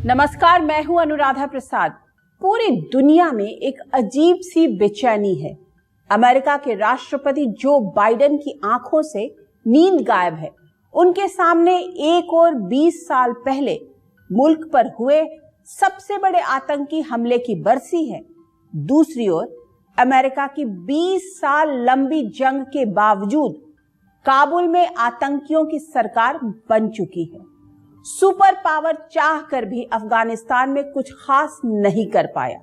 नमस्कार, मैं हूं अनुराधा प्रसाद। पूरी दुनिया में एक अजीब सी बेचैनी है। अमेरिका के राष्ट्रपति जो बाइडेन की आंखों से नींद गायब है। उनके सामने एक और 20 साल पहले मुल्क पर हुए सबसे बड़े आतंकी हमले की बरसी है। दूसरी ओर अमेरिका की 20 साल लंबी जंग के बावजूद काबुल में आतंकियों की सरकार बन चुकी है। सुपर पावर चाह कर भी अफगानिस्तान में कुछ खास नहीं कर पाया।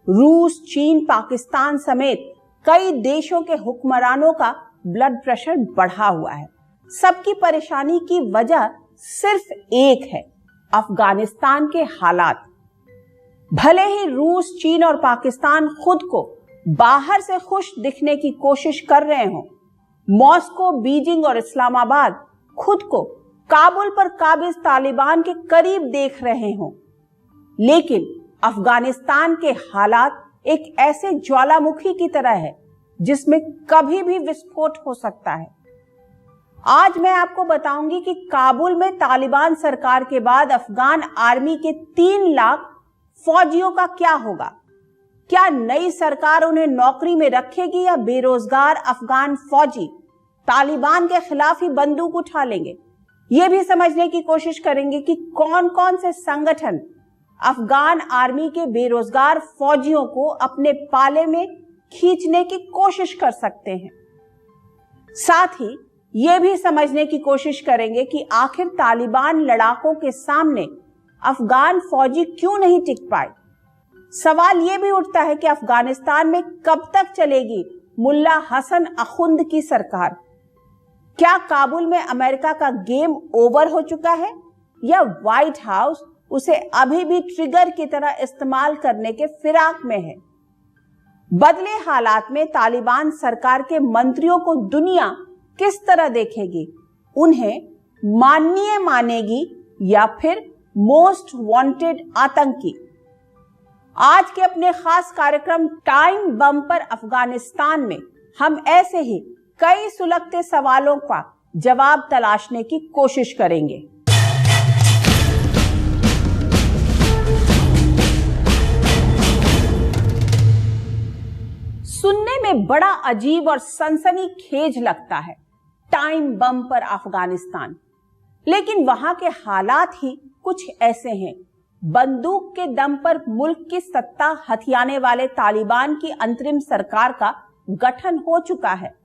रूस, चीन, पाकिस्तान समेत कई देशों के हुक्मरानों का ब्लड प्रेशर बढ़ा हुआ है। सबकी परेशानी की वजह सिर्फ एक है, अफगानिस्तान के हालात। भले ही रूस, चीन और पाकिस्तान खुद को बाहर से खुश दिखने की कोशिश कर रहे हों, मॉस्को, बीजिंग और इस्लामाबाद खुद को काबुल पर काबिज तालिबान के करीब देख रहे हों, लेकिन अफगानिस्तान के हालात एक ऐसे ज्वालामुखी की तरह है जिसमें कभी भी विस्फोट हो सकता है। आज मैं आपको बताऊंगी कि काबुल में तालिबान सरकार के बाद अफगान आर्मी के 3 लाख फौजियों का क्या होगा। क्या नई सरकार उन्हें नौकरी में रखेगी या बेरोजगार अफगान फौजी तालिबान के खिलाफ ही बंदूक उठा लेंगे। यह भी समझने की कोशिश करेंगे कि कौन कौन से संगठन अफगान आर्मी के बेरोजगार फौजियों को अपने पाले में खींचने की कोशिश कर सकते हैं। साथ ही यह भी समझने की कोशिश करेंगे कि आखिर तालिबान लड़ाकों के सामने अफगान फौजी क्यों नहीं टिक पाए। सवाल यह भी उठता है कि अफगानिस्तान में कब तक चलेगी मुल्ला हसन अखुंद की सरकार। क्या काबुल में अमेरिका का गेम ओवर हो चुका है या व्हाइट हाउस उसे अभी भी ट्रिगर की तरह इस्तेमाल करने के फिराक में है। बदले हालात में तालिबान सरकार के मंत्रियों को दुनिया किस तरह देखेगी, उन्हें माननीय मानेगी या फिर मोस्ट वांटेड आतंकी। आज के अपने खास कार्यक्रम टाइम बम पर अफगानिस्तान में हम ऐसे ही कई सुलगते सवालों का जवाब तलाशने की कोशिश करेंगे। सुनने में बड़ा अजीब और सनसनीखेज लगता है टाइम बम पर अफगानिस्तान, लेकिन वहां के हालात ही कुछ ऐसे हैं। बंदूक के दम पर मुल्क की सत्ता हथियाने वाले तालिबान की अंतरिम सरकार का गठन हो चुका है।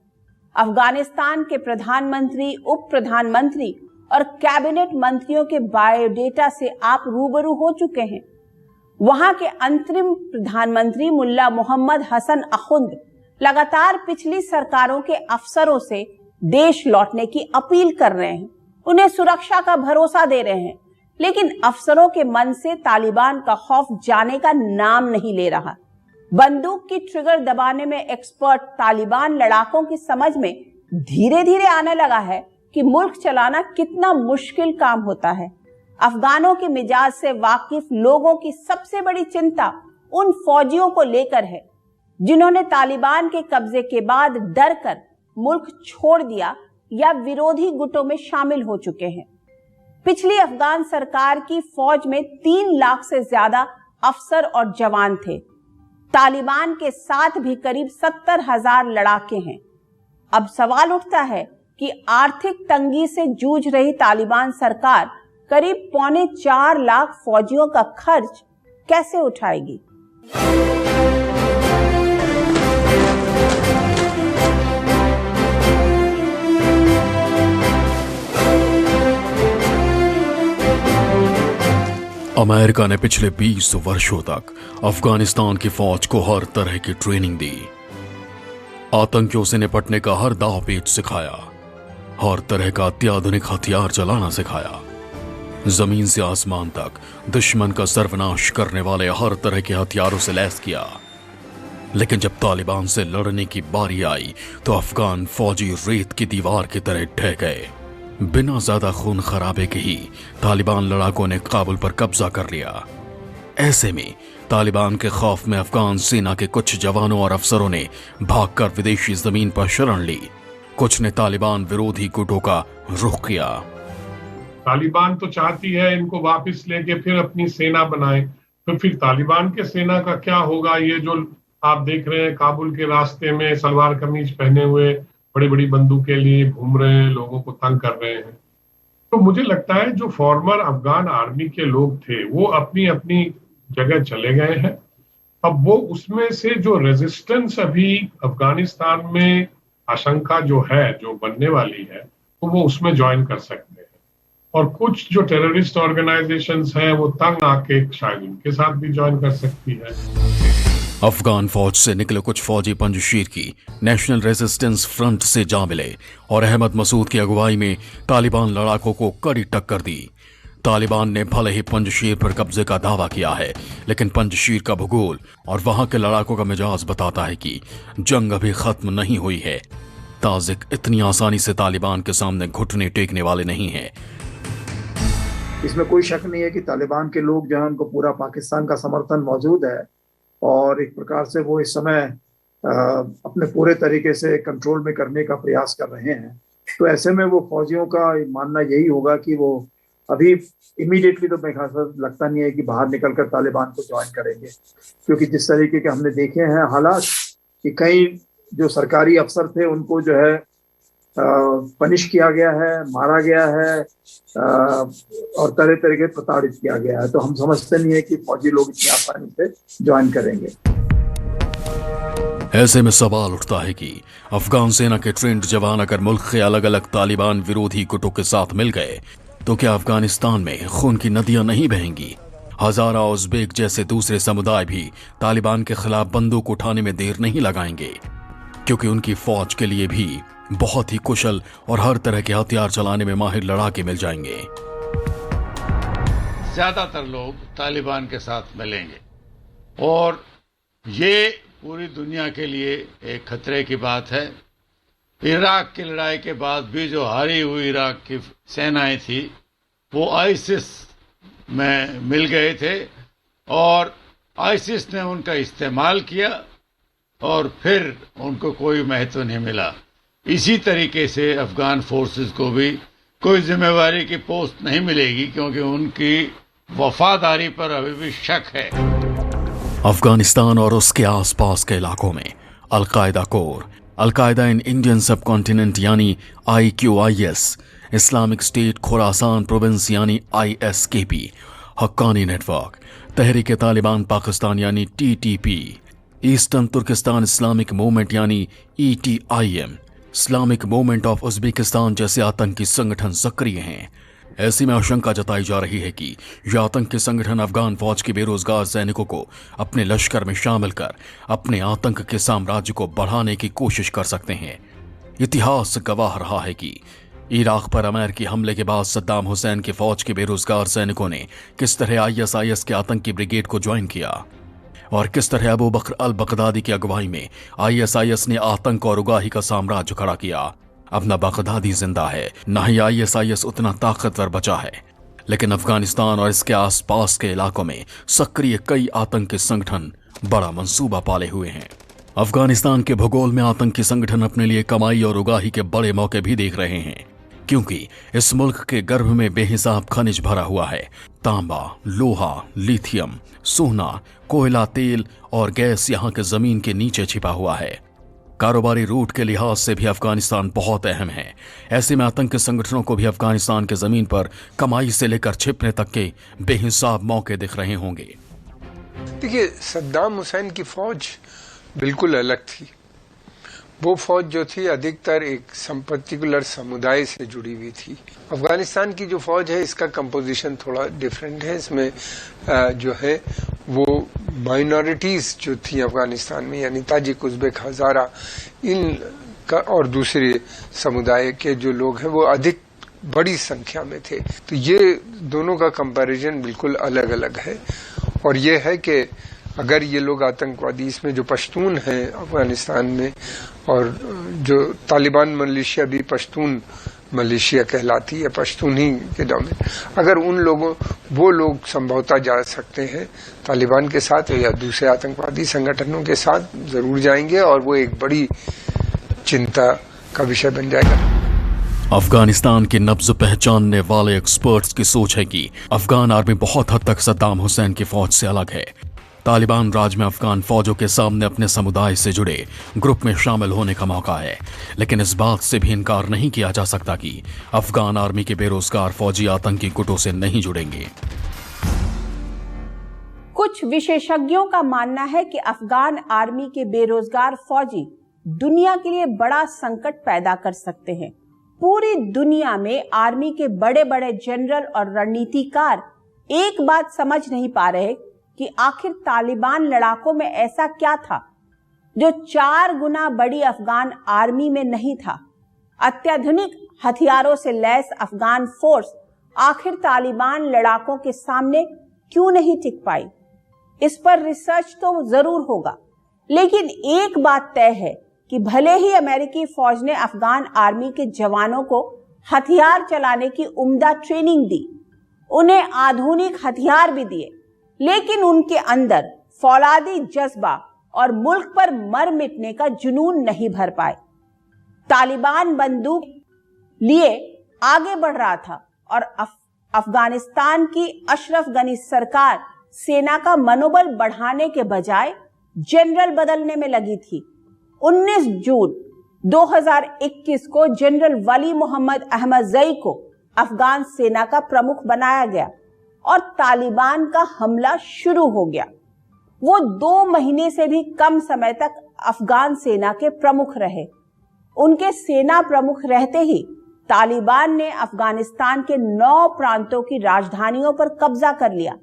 अफगानिस्तान के प्रधानमंत्री, उप प्रधानमंत्री और कैबिनेट मंत्रियों के बायोडेटा से आप रूबरू हो चुके हैं। वहां के अंतरिम प्रधानमंत्री मुल्ला मोहम्मद हसन अखुंद लगातार पिछली सरकारों के अफसरों से देश लौटने की अपील कर रहे हैं, उन्हें सुरक्षा का भरोसा दे रहे हैं, लेकिन अफसरों के मन से तालिबान का खौफ जाने का नाम नहीं ले रहा। बंदूक की ट्रिगर दबाने में एक्सपर्ट तालिबान लड़ाकों की समझ में धीरे धीरे आने लगा है कि मुल्क चलाना कितना मुश्किल काम होता है। अफगानों के मिजाज से वाकिफ लोगों की सबसे बड़ी चिंता उन फौजियों को लेकर है जिन्होंने तालिबान के कब्जे के बाद डर कर मुल्क छोड़ दिया या विरोधी गुटों में शामिल हो चुके हैं। पिछली अफगान सरकार की फौज में 3 लाख से ज्यादा अफसर और जवान थे। तालिबान के साथ भी करीब 70,000 लड़ाके हैं। अब सवाल उठता है कि आर्थिक तंगी से जूझ रही तालिबान सरकार करीब 4.25 लाख फौजियों का खर्च कैसे उठाएगी। अमेरिका ने पिछले 20 वर्षों तक अफगानिस्तान की फौज को हर तरह की ट्रेनिंग दी, आतंकियों से निपटने का हर दांव पेच सिखाया, हर तरह का अत्याधुनिक हथियार चलाना सिखाया, जमीन से आसमान तक दुश्मन का सर्वनाश करने वाले हर तरह के हथियारों से लैस किया। लेकिन जब तालिबान से लड़ने की बारी आई तो अफगान फौजी रेत की दीवार की तरह ढह गए। बिना ज्यादा खून खराबे के ही तालिबान लड़ाकों ने काबुल पर कब्जा कर लिया। ऐसे में तालिबान के खौफ में अफगान सेना के कुछ जवानों और अफसरों ने भागकर विदेशी जमीन पर शरण ली। कुछ ने तालिबान विरोधी गुटों का रुख किया। तालिबान तो चाहती है इनको वापस लेके फिर अपनी सेना बनाए, तो फिर तालिबान के सेना का क्या होगा? ये जो आप देख रहे हैं काबुल के रास्ते में सलवार कमीज पहने हुए बड़ी बड़ी बंदूकें लिए घूम रहे हैं, लोगों को तंग कर रहे हैं। तो मुझे लगता है जो फॉर्मर अफगान आर्मी के लोग थे वो अपनी अपनी जगह चले गए हैं। अब वो उसमें से जो रेजिस्टेंस अभी अफगानिस्तान में आशंका जो है, जो बनने वाली है, तो वो उसमें ज्वाइन कर सकते हैं। और कुछ जो टेररिस्ट ऑर्गेनाइजेशंस हैं वो तंग आके शायद उनके साथ भी ज्वाइन कर सकती है। अफगान फौज से निकले कुछ फौजी पंजशीर की नेशनल रेजिस्टेंस फ्रंट से जा मिले और अहमद मसूद की अगुवाई में तालिबान लड़ाकों को कड़ी टक्कर दी। तालिबान ने भले ही पंजशीर पर कब्जे का दावा किया है, लेकिन पंजशीर का भूगोल और वहां के लड़ाकों का मिजाज बताता है कि जंग अभी खत्म नहीं हुई है। ताजिक इतनी आसानी से तालिबान के सामने घुटने टेकने वाले नहीं हैं। इसमें कोई शक नहीं है कि तालिबान के लोग जो है उनको पूरा पाकिस्तान का समर्थन मौजूद है और एक प्रकार से वो इस समय अपने पूरे तरीके से कंट्रोल में करने का प्रयास कर रहे हैं। तो ऐसे में वो फौजियों का मानना यही होगा कि वो अभी इमीडिएटली तो मेरे ख्याल से लगता नहीं है कि बाहर निकलकर तालिबान को ज्वाइन करेंगे, क्योंकि जिस तरीके के हमने देखे हैं हालात कि कई जो सरकारी अफसर थे उनको जो है पनिश किया गया है, मारा गया है और तरह तरह के प्रताड़ित किया गया है। तो हम समझते नहीं है कि फौजी लोग इतनी आसानी से ज्वाइन करेंगे। ऐसे में सवाल उठता है कि अफगान सेना के ट्रेंड जवान अगर मुल्क के अलग अलग तालिबान विरोधी गुटों के साथ मिल गए तो क्या अफगानिस्तान में खून की नदियां नहीं बहेंगी? हजारा उज़्बेक जैसे दूसरे समुदाय भी तालिबान के खिलाफ बंदूक उठाने में देर नहीं लगाएंगे, क्योंकि उनकी फौज के लिए भी बहुत ही कुशल और हर तरह के हथियार चलाने में माहिर लड़ाके मिल जाएंगे। ज्यादातर लोग तालिबान के साथ मिलेंगे और ये पूरी दुनिया के लिए एक खतरे की बात है। इराक की लड़ाई के बाद भी जो हारी हुई इराक की सेनाएं थी वो आईसिस में मिल गए थे और आईसिस ने उनका इस्तेमाल किया और फिर उनको कोई महत्व नहीं मिला। इसी तरीके से अफगान फोर्सेस को भी कोई जिम्मेवारी की पोस्ट नहीं मिलेगी, क्योंकि उनकी वफादारी पर अभी भी शक है। अफगानिस्तान और उसके आसपास के इलाकों में Al Qaeda core, Al Qaeda in Indian subcontinent यानी IQIS, Islamic State Khorasan province यानी ISKP, हक्कानी नेटवर्क, तहरीक तालिबान पाकिस्तान यानी TTP, eastern Turkestan Islamic movement यानी ETIM, Islamic movement of Uzbekistan जैसे आतंकी संगठन सक्रिय हैं। ऐसी में आशंका जताई जा रही है कि यह आतंकी संगठन अफगान फौज के बेरोजगार सैनिकों को अपने लश्कर में शामिल कर अपने आतंक के साम्राज्य को बढ़ाने की कोशिश कर सकते हैं। इतिहास गवाह रहा है कि इराक पर अमेरिकी हमले के बाद सद्दाम हुसैन के फौज के बेरोजगार सैनिकों ने किस तरह ISIS के आतंकी ब्रिगेड को ज्वाइन किया और किस तरह अबू बकर अल बगदादी की अगुवाई में ISIS ने आतंक और उगाही का साम्राज्य खड़ा किया। अब न बगदादी जिंदा है, न ही ISIS उतना ताकतवर बचा है, लेकिन अफगानिस्तान और इसके आसपास के इलाकों में सक्रिय कई आतंकी संगठन बड़ा मंसूबा पाले हुए हैं। अफगानिस्तान के भूगोल में आतंकी संगठन अपने लिए कमाई और उगाही के बड़े मौके भी देख रहे हैं, क्योंकि इस मुल्क के गर्भ में बेहिसाब खनिज भरा हुआ है। तांबा, लोहा, लिथियम, सोना, कोयला, तेल और गैस यहाँ के जमीन के नीचे छिपा हुआ है। कारोबारी रूट के लिहाज से भी अफगानिस्तान बहुत अहम है। ऐसे में आतंकी संगठनों को भी अफगानिस्तान के जमीन पर कमाई से लेकर छिपने तक के बेहिसाब मौके दिख रहे होंगे। देखिए, सद्दाम हुसैन की फौज बिल्कुल अलग थी। वो फौज जो थी अधिकतर एक पर्टिकुलर समुदाय से जुड़ी हुई थी। अफगानिस्तान की जो फौज है इसका कंपोजिशन थोड़ा डिफरेंट है। इसमें जो है वो माइनॉरिटीज जो थी अफगानिस्तान में, यानी ताजिक, उज़्बेक, हजारा, इन का और दूसरे समुदाय के जो लोग हैं वो अधिक बड़ी संख्या में थे। तो ये दोनों का कंपैरिजन बिल्कुल अलग अलग है। और ये है कि अगर ये लोग आतंकवादी, इसमें जो पश्तून हैं अफगानिस्तान में, और जो तालिबान मलेशिया भी पश्तून मलेशिया कहलाती है, पश्तूनी के डोमेन, अगर वो लोग संभवतः जा सकते हैं तालिबान के साथ या दूसरे आतंकवादी संगठनों के साथ जरूर जाएंगे और वो एक बड़ी चिंता का विषय बन जाएगा। अफगानिस्तान की नब्ज पहचानने वाले एक्सपर्ट्स की सोच है कि अफगान आर्मी बहुत हद तक सद्दाम हुसैन की फौज से अलग है। तालिबान राज में अफगान फौजों के सामने अपने समुदाय से जुड़े ग्रुप में शामिल होने का मौका है, लेकिन इस बात से भी इनकार नहीं किया जा सकता कि अफगान आर्मी के बेरोजगार फौजी आतंकी गुटों से नहीं जुड़ेंगे। कुछ विशेषज्ञों का मानना है कि अफगान आर्मी के बेरोजगार फौजी दुनिया के लिए बड़ा संकट पैदा कर सकते हैं। पूरी दुनिया में आर्मी के बड़े बड़े जनरल और रणनीतिकार एक बात समझ नहीं पा रहे कि आखिर तालिबान लड़ाकों में ऐसा क्या था जो 4 गुना बड़ी अफगान आर्मी में नहीं था। अत्याधुनिक हथियारों से लैस अफगान फोर्स आखिर तालिबान लड़ाकों के सामने क्यों नहीं टिक पाई? इस पर रिसर्च तो जरूर होगा, लेकिन एक बात तय है कि भले ही अमेरिकी फौज ने अफगान आर्मी के जवानों को हथियार चलाने की उम्दा ट्रेनिंग दी, उन्हें आधुनिक हथियार भी दिए, लेकिन उनके अंदर फौलादी जज्बा और मुल्क पर मर मिटने का जुनून नहीं भर पाए। तालिबान बंदूक लिए आगे बढ़ रहा था और अफगानिस्तान की अशरफ गनी सरकार सेना का मनोबल बढ़ाने के बजाय जनरल बदलने में लगी थी। 19 जून 2021 को जनरल वली मोहम्मद अहमदजई को अफगान सेना का प्रमुख बनाया गया और तालिबान का हमला शुरू हो गया। वो 2 महीने से भी कम समय तक अफगान सेना के प्रमुख रहे। उनके सेना प्रमुख रहते ही तालिबान ने अफगानिस्तान के 9 प्रांतों की राजधानियों पर कब्जा कर लिया।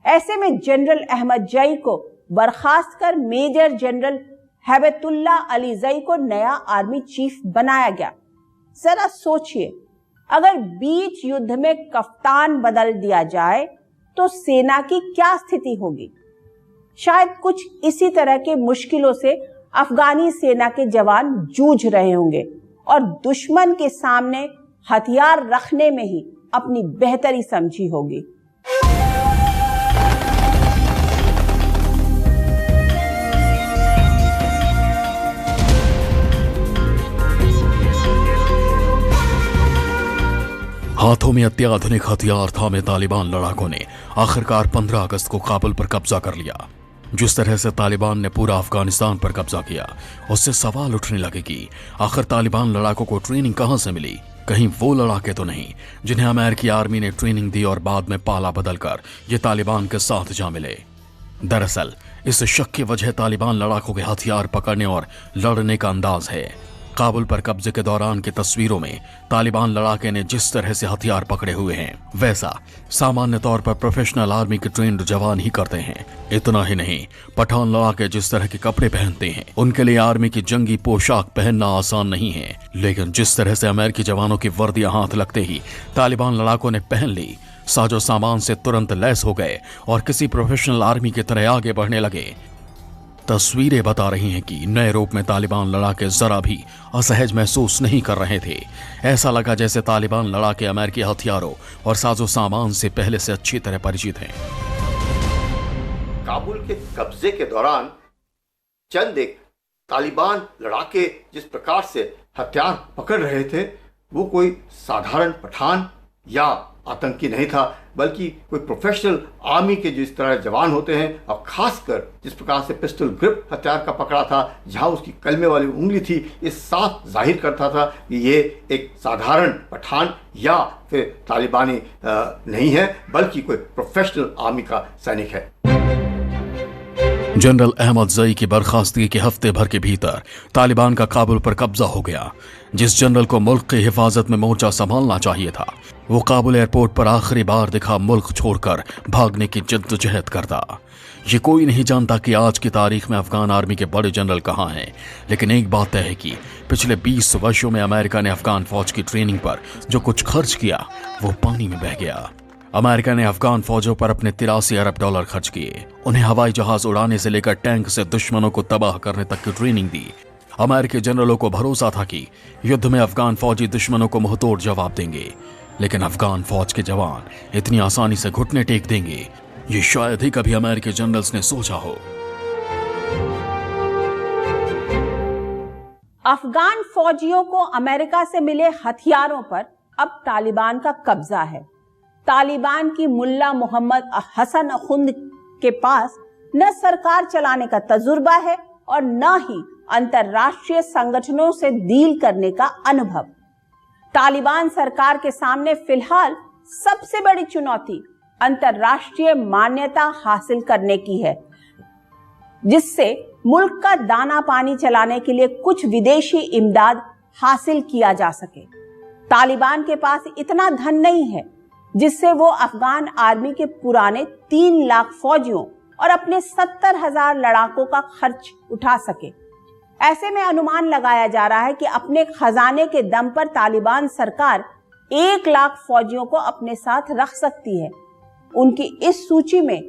ऐसे में जनरल अहमदजई को बर्खास्त कर मेजर जनरल हैबतुल्ला अलीजई को नया आर्मी चीफ बनाया गया। जरा सोचिए, अगर बीच युद्ध में कप्तान बदल दिया जाए तो सेना की क्या स्थिति होगी? शायद कुछ इसी तरह के मुश्किलों से अफगानी सेना के जवान जूझ रहे होंगे और दुश्मन के सामने हथियार रखने में ही अपनी बेहतरी समझी होगी। हाथों में अत्याधुनिक हथियार थामे तालिबान लड़ाकों ने आखिरकार 15 अगस्त को काबुल पर कब्जा कर लिया। जिस तरह से तालिबान ने पूरा अफगानिस्तान पर कब्जा किया, उससे सवाल उठने लगे कि आखिर तालिबान लड़ाकों को ट्रेनिंग कहां से मिली? कहीं वो लड़ाके तो नहीं जिन्हें अमेरिकी आर्मी ने ट्रेनिंग दी और बाद में पाला बदलकर ये तालिबान के साथ जा मिले? दरअसल इस शक की वजह तालिबान लड़ाकों के हथियार पकड़ने और लड़ने का अंदाज है। काबुल पर कब्जे के दौरान की तस्वीरों में तालिबान लड़ाके ने जिस तरह से हथियार पकड़े हुए हैं, वैसा सामान्य तौर पर प्रोफेशनल आर्मी के ट्रेंड जवान ही करते हैं। इतना ही नहीं, पठान लड़ाके जिस तरह के कपड़े पहनते हैं, उनके लिए आर्मी की जंगी पोशाक पहनना आसान नहीं है। लेकिन जिस तरह से अमेरिकी जवानों की वर्दियां हाथ लगते ही तालिबान लड़ाकों ने पहन ली, साजो सामान से तुरंत लैस हो गए और किसी प्रोफेशनल आर्मी की तरह आगे बढ़ने लगे। तस्वीरें बता रही हैं कि नए रूप में तालिबान लड़ाके जरा भी असहज महसूस नहीं कर रहे थे। ऐसा लगा जैसे तालिबान लड़ाके अमेरिकी हथियारों और साजो सामान से पहले से अच्छी तरह परिचित हैं। काबुल के कब्जे के दौरान चंद एक तालिबान लड़ाके जिस प्रकार से हथियार पकड़ रहे थे, वो कोई साधारण पठान या आतंकी नहीं था, बल्कि कोई प्रोफेशनल आर्मी के जिस तरह जवान होते हैं, और खासकर जिस प्रकार से पिस्टल ग्रिप हथियार का पकड़ा था, जहां उसकी कलमे वाली उंगली थी, इस साफ जाहिर करता था कि ये एक साधारण पठान या फिर तालिबानी नहीं है, बल्कि कोई प्रोफेशनल आर्मी का सैनिक है। जनरल अहमदजई की बर्खास्तगी के हफ्ते भर के भीतर तालिबान का काबुल पर कब्जा हो गया। जिस जनरल को मुल्क की हिफाजत में मोर्चा संभालना चाहिए था, वो काबुल एयरपोर्ट पर आखिरी बार दिखा मुल्क छोड़कर भागने की जद्दोजहद करता। ये कोई नहीं जानता कि आज की तारीख में अफगान आर्मी के बड़े जनरल कहाँ हैं, लेकिन एक बात तय है कि पिछले 20 वर्षों में अमेरिका ने अफगान फौज की ट्रेनिंग पर जो कुछ खर्च किया, वो पानी में बह गया। अमेरिका ने अफगान फौजों पर अपने $83 अरब खर्च किए। उन्हें हवाई जहाज उड़ाने से लेकर टैंक से दुश्मनों को तबाह करने तक की ट्रेनिंग दी। अमेरिकी जनरलों को भरोसा था कि युद्ध में अफगान फौजी दुश्मनों को मुंहतोड़ जवाब देंगे, लेकिन अफगान फौज के जवान इतनी आसानी से घुटने टेक देंगे, ये शायद ही कभी अमेरिकी जनरल्स ने सोचा हो। अफगान फौजियों को अमेरिका से मिले हथियारों पर अब तालिबान का कब्जा है। तालिबान की मुल्ला मोहम्मद हसन अखुंद के पास न सरकार चलाने का तजुर्बा है और न ही अंतर्राष्ट्रीय संगठनों से डील करने का अनुभव। तालिबान सरकार के सामने फिलहाल सबसे बड़ी चुनौती अंतर्राष्ट्रीय मान्यता हासिल करने की है, जिससे मुल्क का दाना पानी चलाने के लिए कुछ विदेशी इमदाद हासिल किया जा सके। तालिबान के पास इतना धन नहीं है जिससे वो अफगान आर्मी के पुराने 3 लाख फौजियों और अपने 70,000 लड़ाकों का खर्च उठा सके। ऐसे में अनुमान लगाया जा रहा है कि अपने खजाने के दम पर तालिबान सरकार 1 लाख फौजियों को अपने साथ रख सकती है। उनकी इस सूची में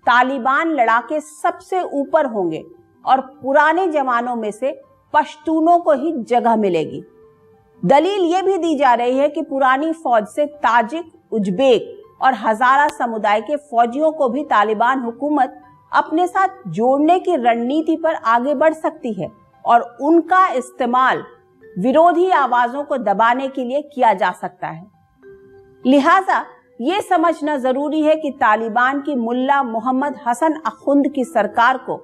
तालिबान लड़ाके सबसे ऊपर होंगे और पुराने जवानों में से पश्तूनों को ही जगह मिलेगी। दलील यह भी दी जा रही है कि पुरानी फौज से ताजिक, उज्बेक और हजारा समुदाय के फौजियों को भी तालिबान हुकूमत अपने साथ जोड़ने की रणनीति पर आगे बढ़ सकती है और उनका इस्तेमाल विरोधी आवाजों को दबाने के लिए किया जा सकता है। लिहाजा ये समझना जरूरी है कि तालिबान की मुल्ला मोहम्मद हसन अखुंद की सरकार को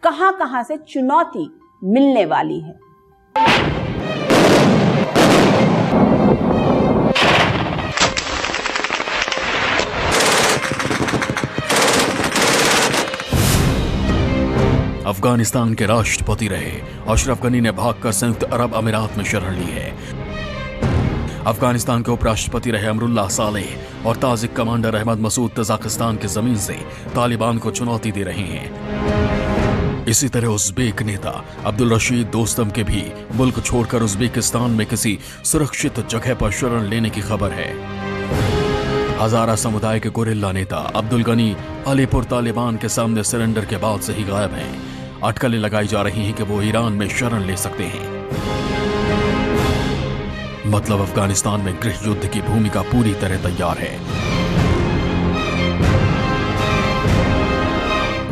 कहां-कहां से चुनौती मिलने वाली है। अफगानिस्तान के राष्ट्रपति रहे अशरफ गनी ने भागकर संयुक्त अरब अमीरात में शरण ली है। अफगानिस्तान के उपराष्ट्रपति रहे अमरुल्लाह सालेह और Tajik commander Ahmad Massoud Tajikistan की जमीन से तालिबान को चुनौती दे रहे हैं। इसी तरह उज़्बेक नेता अब्दुल रशीद दोस्तम के भी मुल्क छोड़कर उज़्बेकिस्तान में किसी सुरक्षित जगह पर शरण लेने की खबर है। हजारा समुदाय के गुरिल्ला नेता अब्दुल गनी अलीपुर तालिबान के सामने सरेंडर के बाद से ही गायब हैं। अटकलें लगाई जा रही हैं कि वो ईरान में शरण ले सकते हैं। मतलब अफगानिस्तान में गृह युद्ध की भूमिका पूरी तरह तैयार है।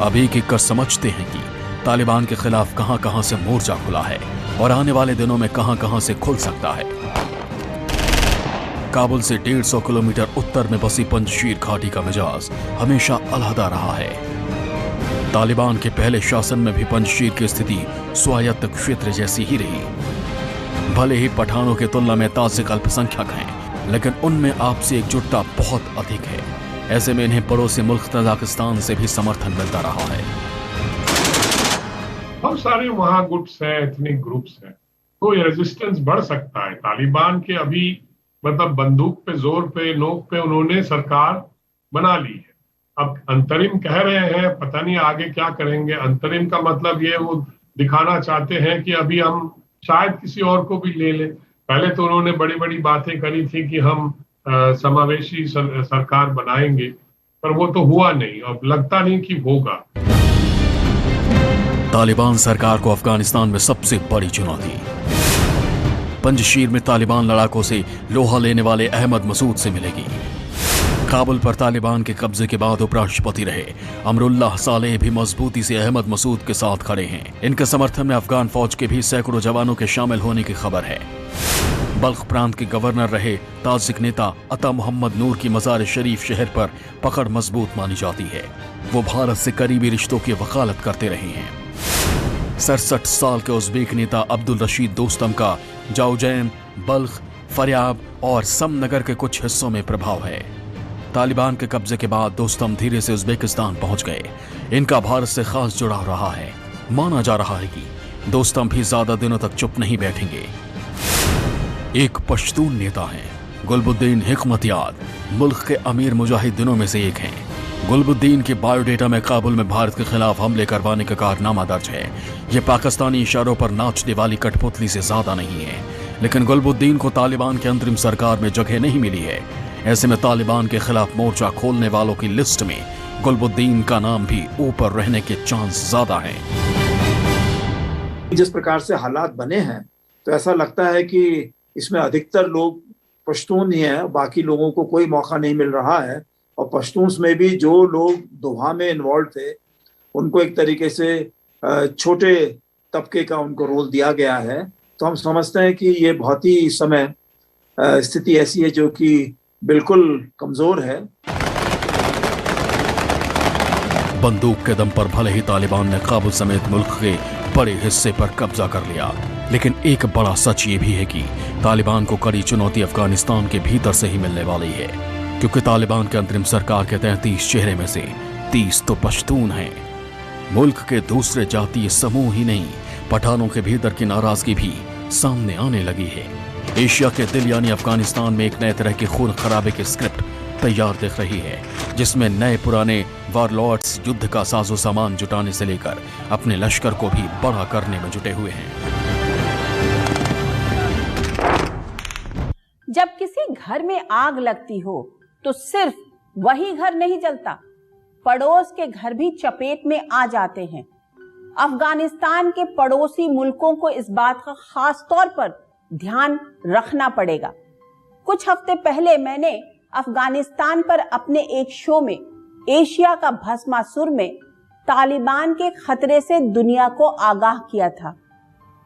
अब एक कर समझते हैं कि तालिबान के खिलाफ कहां-कहां से मोर्चा खुला है और आने वाले दिनों में कहां-कहां से खुल सकता है। काबुल से 150 किलोमीटर उत्तर में बसी पंजशीर घाटी का मिजाज हमेशा अलहदा रहा है। तालिबान के पहले शासन में भी पंजशीर की स्थिति स्वायत्त क्षेत्र जैसी ही रही। भले ही पठानों की तुलना में ताजिक अल्पसंख्यक हैं, लेकिन उनमें आपसी एकजुटता बहुत अधिक है। ऐसे में इन्हें पड़ोसी मुल्क तजाकिस्तान से भी समर्थन मिलता रहा है। बहुत सारे वहाँ गुट्स हैं, एथनिक ग्रुप्स हैं, तो ये रेजिस्टेंस बढ़ सकता है। तालिबान के अभी मतलब बंदूक पे जोर पे नोक पे उन्होंने सरकार बना ली है। अब अंतरिम कह रहे हैं, पता नहीं आगे क्या करेंगे। अंतरिम का मतलब ये वो दिखाना चाहते हैं कि अभी हम शायद किसी और को भी ले लें। पहले तो उन्होंने बड़ी बड़ी बातें करी थी कि हम समावेशी सरकार बनाएंगे, पर वो तो हुआ नहीं, अब लगता नहीं कि होगा। तालिबान सरकार को अफगानिस्तान में सबसे बड़ी चुनौती पंजशीर में तालिबान लड़ाकों से लोहा लेने वाले अहमद मसूद से मिलेगी। काबुल पर तालिबान के कब्जे के बाद उपराष्ट्रपति रहे अमरुल्लाह सालेह भी मजबूती से अहमद मसूद के साथ खड़े हैं। इनके समर्थन में अफगान फौज के भी सैकड़ों जवानों के शामिल होने की खबर है। बल्ख प्रांत के गवर्नर रहे ताजिक नेता अता मोहम्मद नूर की मजार शरीफ शहर पर पकड़ मजबूत मानी जाती है। वो भारत से करीबी रिश्तों की वकालत करते रहे हैं। 67 साल के उज़्बेक नेता अब्दुल रशीद दोस्तम का जाउजैन, बल्ख, फरियाब और समनगर के कुछ हिस्सों में प्रभाव है। तालिबान के कब्जे के बाद दोस्तम धीरे से उज़्बेकिस्तान पहुंच गए। इनका भारत से खास जुड़ाव रहा है। माना जा रहा है कि दोस्तम भी ज्यादा दिनों तक चुप नहीं बैठेंगे। एक पश्तून नेता हैं गुलबुद्दीन हिकमतयार, मुल्क के अमीर मुजाहिदीनों में से एक हैं। गुलबुद्दीन के बायोडेटा में काबुल में भारत के खिलाफ हमले करवाने का कारनामा दर्ज है। ये पाकिस्तानी इशारों पर नाचने वाली कठपुतली से ज्यादा नहीं है, लेकिन गुलबुद्दीन को तालिबान की अंतरिम सरकार में जगह नहीं मिली है। ऐसे में तालिबान के खिलाफ मोर्चा खोलने वालों की लिस्ट में गुलबुद्दीन का नाम भी ऊपर रहने के चांस ज्यादा हैं। जिस प्रकार से हालात बने हैं तो ऐसा लगता है कि इसमें अधिकतर लोग पश्तून ही हैं, बाकी लोगों को कोई मौका नहीं मिल रहा है। और पश्तून में भी जो लोग दोहा में इन्वॉल्व थे उनको एक तरीके से छोटे तबके का उनको रोल दिया गया है। तो हम समझते हैं कि ये बहुत ही इस समय स्थिति ऐसी है जो कि बिल्कुल कमजोर है। बंदूक के दम पर भले ही तालिबान ने काबुल समेत मुल्क के बड़े हिस्से पर कब्जा कर लिया, लेकिन एक बड़ा सच ये भी है कि तालिबान को कड़ी चुनौती अफगानिस्तान के भीतर से ही मिलने वाली है, क्योंकि तालिबान के अंतरिम सरकार के 33 चेहरे में से 30 तो पश्तून हैं। मुल्क के दूसरे जातीय समूह ही नहीं, पठानों के भीतर की नाराजगी भी सामने आने लगी है। एशिया के दिल यानी अफगानिस्तान में एक नए तरह की खून खराबे की स्क्रिप्ट तैयार दिख रही है, जिसमें नए पुराने वारलॉर्ड्स युद्ध का साजो सामान जुटाने से लेकर अपने लश्कर को भी बड़ा करने में जुटे हुए हैं। जब किसी घर में आग लगती हो तो सिर्फ वही घर नहीं जलता, पड़ोस के घर भी चपेट में आ जाते हैं। अफगानिस्तान के पड़ोसी मुल्कों को इस बात का खास तौर पर ध्यान रखना पड़ेगा। कुछ हफ्ते पहले मैंने अफगानिस्तान पर अपने एक शो में एशिया का भस्मासुर में तालिबान के खतरे से दुनिया को आगाह किया था।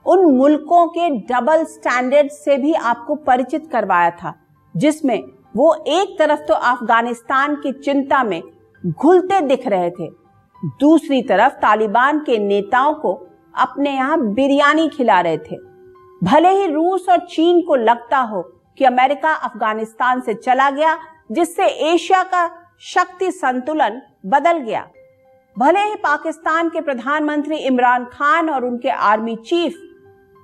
उन मुल्कों के डबल स्टैंडर्ड से भी आपको परिचित करवाया था, जिसमें वो एक तरफ तो अफगानिस्तान की चिंता में घुलते दिख रहे थे, दूसरी तरफ तालिबान के नेताओं को अपने यहाँ बिरयानी खिला रहे थे। भले ही रूस और चीन को लगता हो कि अमेरिका अफगानिस्तान से चला गया, जिससे एशिया का शक्ति संतुलन बदल गया। भले ही पाकिस्तान के प्रधानमंत्री इमरान खान और उनके आर्मी चीफ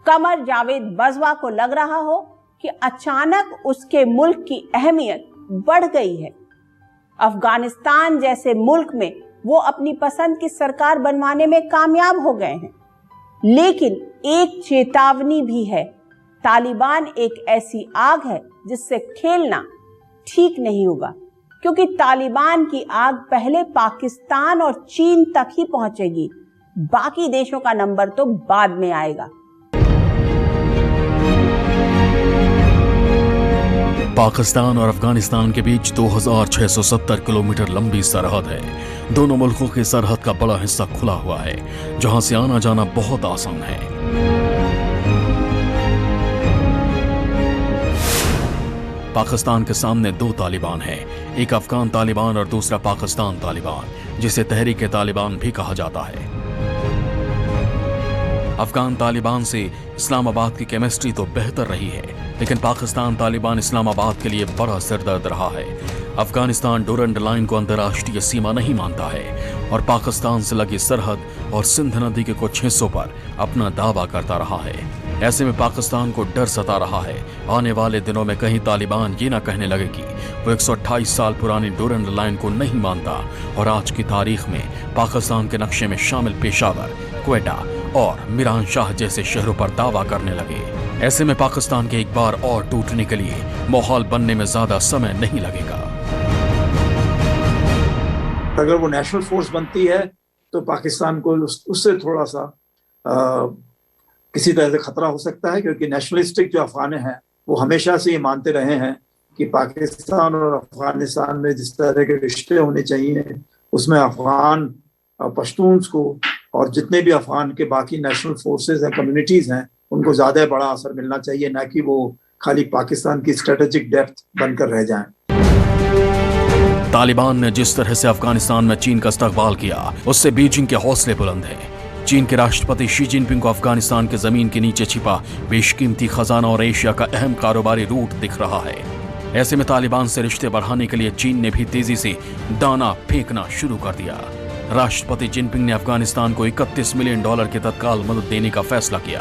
कमर जावेद बजवा को लग रहा हो कि अचानक उसके मुल्क की अहमियत बढ़ गई है। अफगानिस्तान जैसे मुल्क में वो अपनी पसंद की सरकार बनवाने में कामयाब हो गए हैं। लेकिन एक चेतावनी भी है, तालिबान एक ऐसी आग है जिससे खेलना ठीक नहीं होगा, क्योंकि तालिबान की आग पहले पाकिस्तान और चीन तक ही पहुंचेगी, बाकी देशों का नंबर तो बाद में आएगा। पाकिस्तान और अफगानिस्तान के बीच 2670 किलोमीटर लंबी सरहद है। दोनों मुल्कों की सरहद का बड़ा हिस्सा खुला हुआ है, जहां से आना जाना बहुत आसान है। पाकिस्तान के सामने दो तालिबान हैं, एक अफगान तालिबान और दूसरा पाकिस्तान तालिबान, जिसे तहरीक तालिबान भी कहा जाता है। अफगान तालिबान से इस्लामाबाद की केमिस्ट्री तो बेहतर रही है, लेकिन पाकिस्तान तालिबान इस्लामाबाद के लिए बड़ा सिरदर्द रहा है। अफगानिस्तान डोरंड लाइन को अंतर्राष्ट्रीय सीमा नहीं मानता है और पाकिस्तान से लगी सरहद और सिंध नदी के कुछ हिस्सों पर अपना दावा करता रहा है। ऐसे में पाकिस्तान को डर सता रहा है, आने वाले दिनों में कहीं तालिबान ये ना कहने लगे कि वो 128 साल पुरानी डोरंड लाइन को नहीं मानता और आज की तारीख में पाकिस्तान के नक्शे में शामिल पेशावर, क्वेटा और मिरान शाह जैसे शहरों पर दावा करने लगे। ऐसे में पाकिस्तान के एक बार और टूटने के लिए माहौल बनने में ज्यादा समय नहीं लगेगा। अगर वो नेशनल फोर्स बनती है तो पाकिस्तान को उससे थोड़ा सा किसी तरह से खतरा हो सकता है, क्योंकि नेशनलिस्टिक जो अफगान हैं वो हमेशा से ये मानते रहे हैं कि पाकिस्तान और अफगानिस्तान में जिस तरह के रिश्ते होने चाहिए उसमें अफगान पश्तून्स को और जितने भी अफगान के बाकी नेशनल फोर्सेस हैं, कम्युनिटीज हैं, उनको ज्यादा बड़ा असर मिलना चाहिए, ना कि वो खाली पाकिस्तान की स्ट्रेटेजिक डेप्थ बनकर रह जाएं। तालिबान ने जिस तरह से अफगानिस्तान में चीन का इस्तकबाल किया, उससे बीजिंग के हौसले बुलंद हैं। चीन के राष्ट्रपति शी जिनपिंग को अफगानिस्तान के जमीन के नीचे छिपा बेशकीमती खजाना और एशिया का अहम कारोबारी रूट दिख रहा है। ऐसे में तालिबान से रिश्ते बढ़ाने के लिए चीन ने भी तेजी से दाना फेंकना शुरू कर दिया। राष्ट्रपति जिनपिंग ने अफगानिस्तान को $31 मिलियन की तत्काल मदद देने का फैसला किया।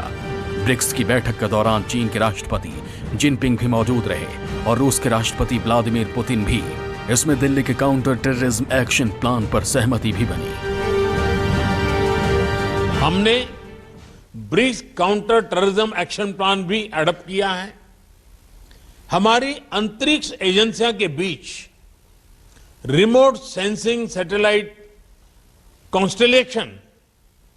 ब्रिक्स की बैठक के दौरान चीन के राष्ट्रपति जिनपिंग भी मौजूद रहे और रूस के राष्ट्रपति व्लादिमीर पुतिन भी। इसमें दिल्ली के काउंटर टेररिज्म एक्शन प्लान पर सहमति भी बनी। हमने BRICS counter terrorism action plan भी एडॉप्ट किया है। हमारी अंतरिक्ष एजेंसियों के बीच रिमोट सेंसिंग सैटेलाइट कॉन्स्टेलेशन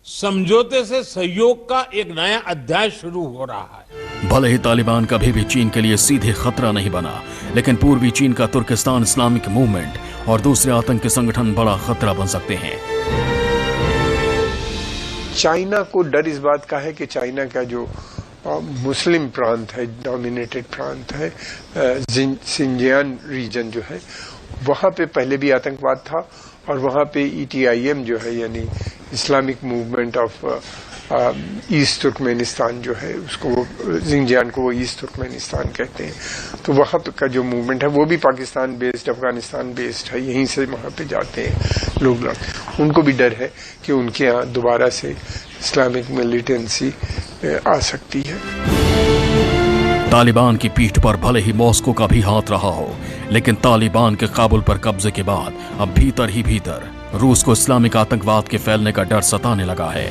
समझौते से सहयोग का एक नया अध्याय शुरू हो रहा है। भले ही तालिबान कभी भी चीन के लिए सीधे खतरा नहीं बना, लेकिन पूर्वी चीन का तुर्किस्तान इस्लामिक मूवमेंट और दूसरे आतंकी संगठन बड़ा खतरा बन सकते हैं। चाइना को डर इस बात का है कि चाइना का जो मुस्लिम प्रांत है, डोमिनेटेड प्रांत है, सिंजियान रीजन जो है, वहां पे पहले भी आतंकवाद था और वहां पे ETIM जो है यानी Islamic movement of east Turkmenistan जो है, उसको जिंजियान को वो ईस्ट तुर्कमेनिस्तान कहते हैं, तो वहां का जो मूवमेंट है वो भी पाकिस्तान बेस्ड, अफगानिस्तान बेस्ड है, यहीं से वहां पे जाते हैं लोग। उनको भी डर है कि उनके यहाँ दोबारा से इस्लामिक मिलिटेंसी आ सकती है। तालिबान की पीठ पर भले ही मॉस्को का भी हाथ रहा हो, लेकिन तालिबान के काबुल पर कब्जे के बाद अब भीतर ही भीतर रूस को इस्लामिक आतंकवाद के फैलने का डर सताने लगा है।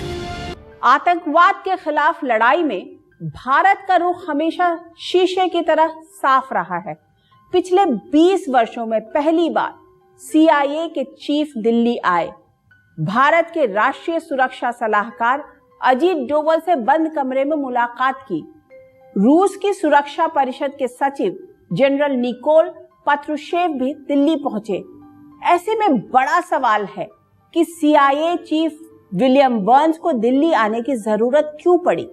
आतंकवाद के खिलाफ लड़ाई में भारत का रुख हमेशा शीशे की तरह साफ रहा है। पिछले 20 वर्षों में पहली बार CIA के चीफ दिल्ली आए, भारत के राष्ट्रीय सुरक्षा सलाहकार अजीत डोवल से बंद कमरे में मुलाकात की, रूस की सुरक्षा परिषद के सचिव जनरल निकोल पत्रुशेव भी दिल्ली पहुंचे। ऐसे में बड़ा सवाल है कि CIA चीफ विलियम बर्न्स को दिल्ली आने की जरूरत क्यों पड़ी?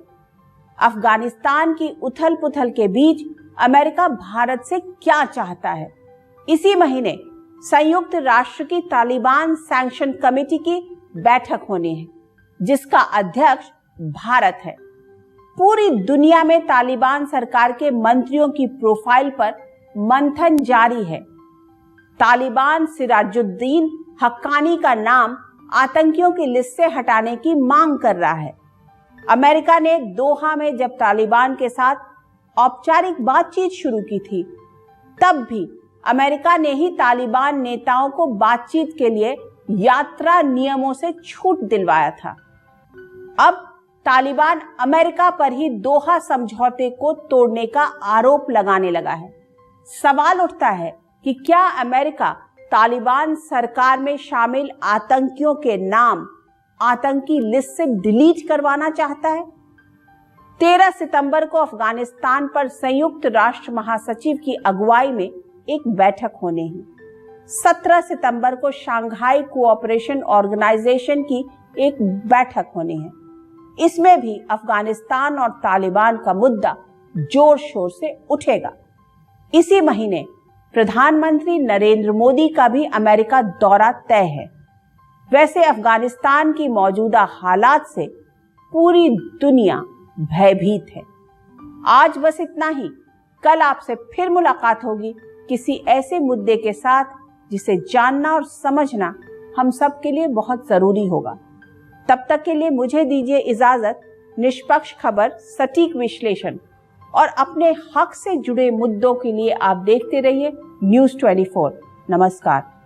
अफगानिस्तान की उथल पुथल के बीच अमेरिका भारत से क्या चाहता है? इसी महीने संयुक्त राष्ट्र की तालिबान सैंक्शन कमेटी की बैठक होनी है, जिसका अध्यक्ष भारत है। पूरी दुनिया में तालिबान सरकार के मंत्रियों की प्रोफाइल पर मंथन जारी है। तालिबान सिराजुद्दीन हक्कानी का नाम आतंकियों की लिस्ट से हटाने की मांग कर रहा है। अमेरिका ने दोहा में जब तालिबान के साथ औपचारिक बातचीत शुरू की थी, तब भी अमेरिका ने ही तालिबान नेताओं को बातचीत के लिए यात्रा नियमों से छूट दिलवाया था। अब तालिबान अमेरिका पर ही दोहा समझौते को तोड़ने का आरोप लगाने लगा है। सवाल उठता है कि क्या अमेरिका तालिबान सरकार में शामिल आतंकियों के नाम आतंकी लिस्ट से डिलीट करवाना चाहता है? 13 सितंबर को अफगानिस्तान पर संयुक्त राष्ट्र महासचिव की अगुवाई में एक बैठक होने है। 17 सितंबर को शंघाई कोऑपरेशन ऑर्गेनाइजेशन की एक बैठक होनी है। इसमें भी अफगानिस्तान और तालिबान का मुद्दा जोर शोर से उठेगा। इसी महीने प्रधानमंत्री नरेंद्र मोदी का भी अमेरिका दौरा तय है। वैसे अफगानिस्तान की मौजूदा हालात से पूरी दुनिया भयभीत है। आज बस इतना ही। कल आपसे फिर मुलाकात होगी किसी ऐसे मुद्दे के साथ जिसे जानना और समझना हम सब के लिए बहुत जरूरी होगा। तब तक के लिए मुझे दीजिए इजाजत। निष्पक्ष खबर, सटीक विश्लेषण और अपने हक से जुड़े मुद्दों के लिए आप देखते रहिए न्यूज़ 24। नमस्कार।